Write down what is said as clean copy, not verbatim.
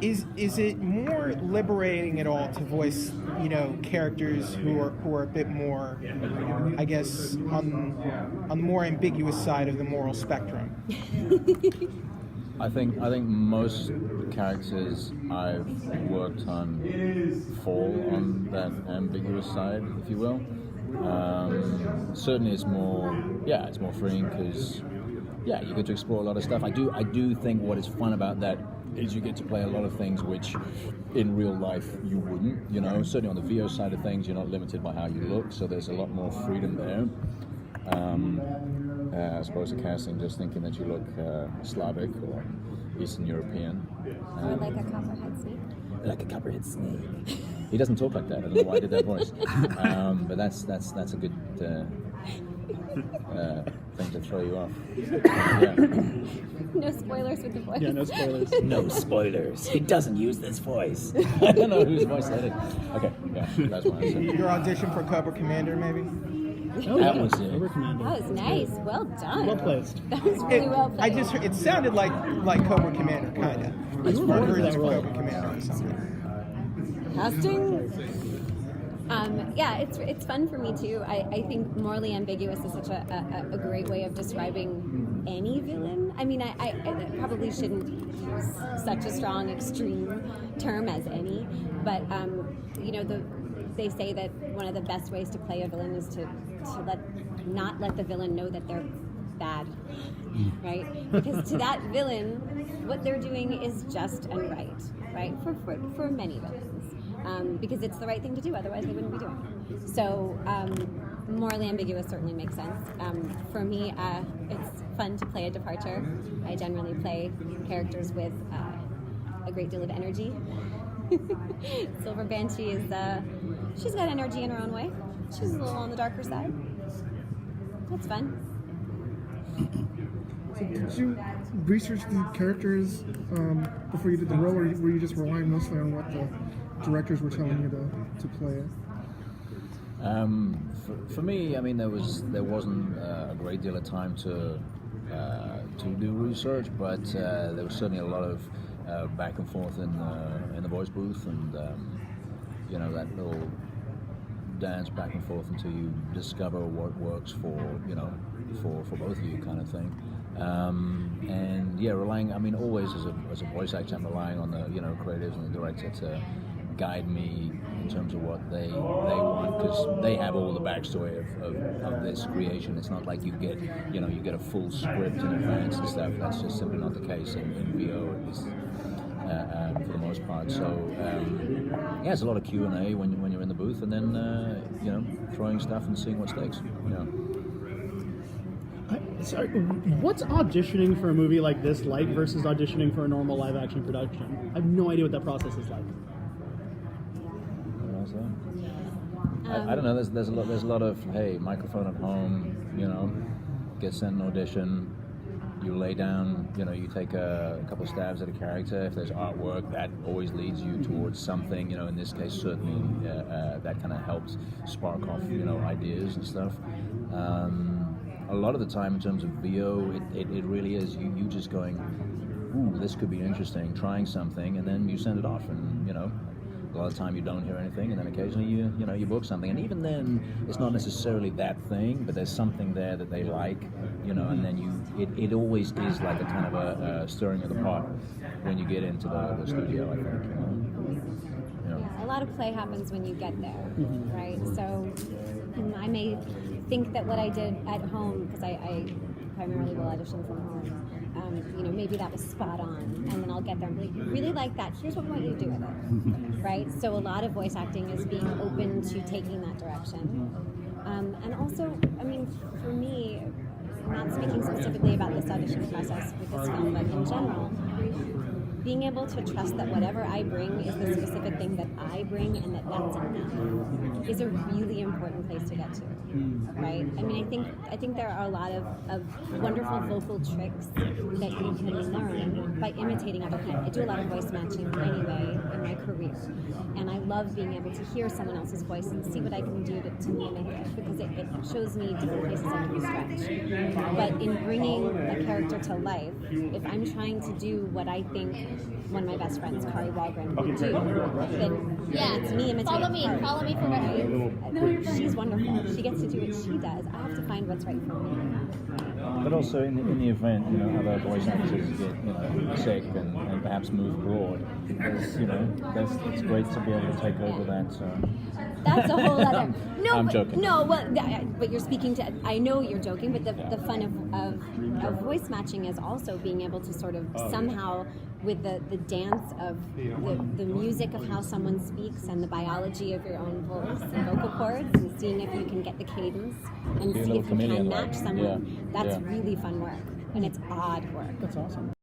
Is it more liberating at all to voice, characters who are a bit more, I guess, on the more ambiguous side of the moral spectrum? I think most characters I've worked on fall on that ambiguous side, if you will. Certainly, it's more freeing because you get to explore a lot of stuff. I do think what is fun about that is you get to play a lot of things which in real life you wouldn't. Certainly on the VO side of things, you're not limited by how you look, so there's a lot more freedom there. As opposed to casting just thinking that you look Slavic or Eastern European. Or like a Copperhead snake. Like a Copperhead snake. He doesn't talk like that. I don't know why I did that voice. But that's a good thing to throw you off. Yeah. No spoilers with the voice. Yeah, no spoilers. No spoilers. He doesn't use this voice. I don't know whose voice that is. Okay, yeah, that's my answer. Your audition for Cobra Commander, maybe? Oh, That yeah. was it. Cobra Commander. That was nice. Well done. Well placed. That was really well played. I just heard, it sounded like Cobra Commander, kind of. Like You were born for words that of role. Cobra Commander or something. Casting. It's fun for me too. I think morally ambiguous is such a great way of describing any villain. I mean, I probably shouldn't use such a strong extreme term as any, but they say that one of the best ways to play a villain is to not let the villain know that they're bad, right? Because to that villain, what they're doing is just and right? For many villains. Because it's the right thing to do, otherwise they wouldn't be doing it. So morally ambiguous certainly makes sense. For me, it's fun to play a departure. I generally play characters with a great deal of energy. Silver Banshee she's got energy in her own way. She's a little on the darker side. That's fun. So did you research the characters before you did the role, or were you just relying mostly on what the directors were telling you to play it? For me, I mean, there wasn't a great deal of time to do research, but there was certainly a lot of back and forth in the voice booth, and that little dance back and forth until you discover what works for both of you, kind of thing. And relying, I mean, always as a voice actor, I'm relying on the creatives and the director to guide me in terms of what they want, because they have all the backstory of this creation. It's not like you get a full script in advance and stuff. That's just simply not the case in VO, at least for the most part. So it's a lot of Q&A when you're in the booth, and then throwing stuff and seeing what sticks. Sorry, what's auditioning for a movie like this like versus auditioning for a normal live action production? I have no idea what that process is like. I don't know. There's a lot of microphone at home. Get sent an audition. You lay down. You take a couple stabs at a character. If there's artwork, that always leads you towards something. In this case, certainly that kind of helps spark off ideas and stuff. A lot of the time, in terms of VO, it really is you just going, ooh, this could be interesting, trying something, and then you send it off, and a lot of the time you don't hear anything, and then occasionally you book something, and even then it's not necessarily that thing, but there's something there that they like, and then it always is like a kind of a stirring of the pot when you get into the studio, I think. Yeah, a lot of play happens when you get there, right? So I may think that what I did at home, because I primarily will audition from home, maybe that was spot on, and then I'll get there and be like, really like that, here's what we want you to do with it, right? So a lot of voice acting is being open to taking that direction. And also, I mean, for me, not speaking specifically about this audition process with this film, but in general, being able to trust that whatever I bring is the specific thing that I bring, and that's enough, is a really important place to get to, right? I mean, I think there are a lot of wonderful vocal tricks that you can learn by imitating other people. I do a lot of voice matching anyway in my career, and I love being able to hear someone else's voice and see what I can do to mimic it, because it shows me different places I can stretch. But in bringing a character to life, if I'm trying to do what I think one of my best friends, Kari Wahlgren, would do, then yeah, it's me imitating Follow me for what She's wonderful. She gets to do what she does. I have to find what's right for me. But also in the event, other voice actors get sick and perhaps move abroad. It's great to be able to take over that. That's a whole other. No, I'm but, joking. No, well, but you're speaking to. I know you're joking, but the fun of voice matching is also being able to sort of somehow, with the dance of the music of how someone speaks and the biology of your own voice and vocal cords, and seeing if you can get the cadence and see if you can match someone. That's really fun work, and it's odd work. That's awesome.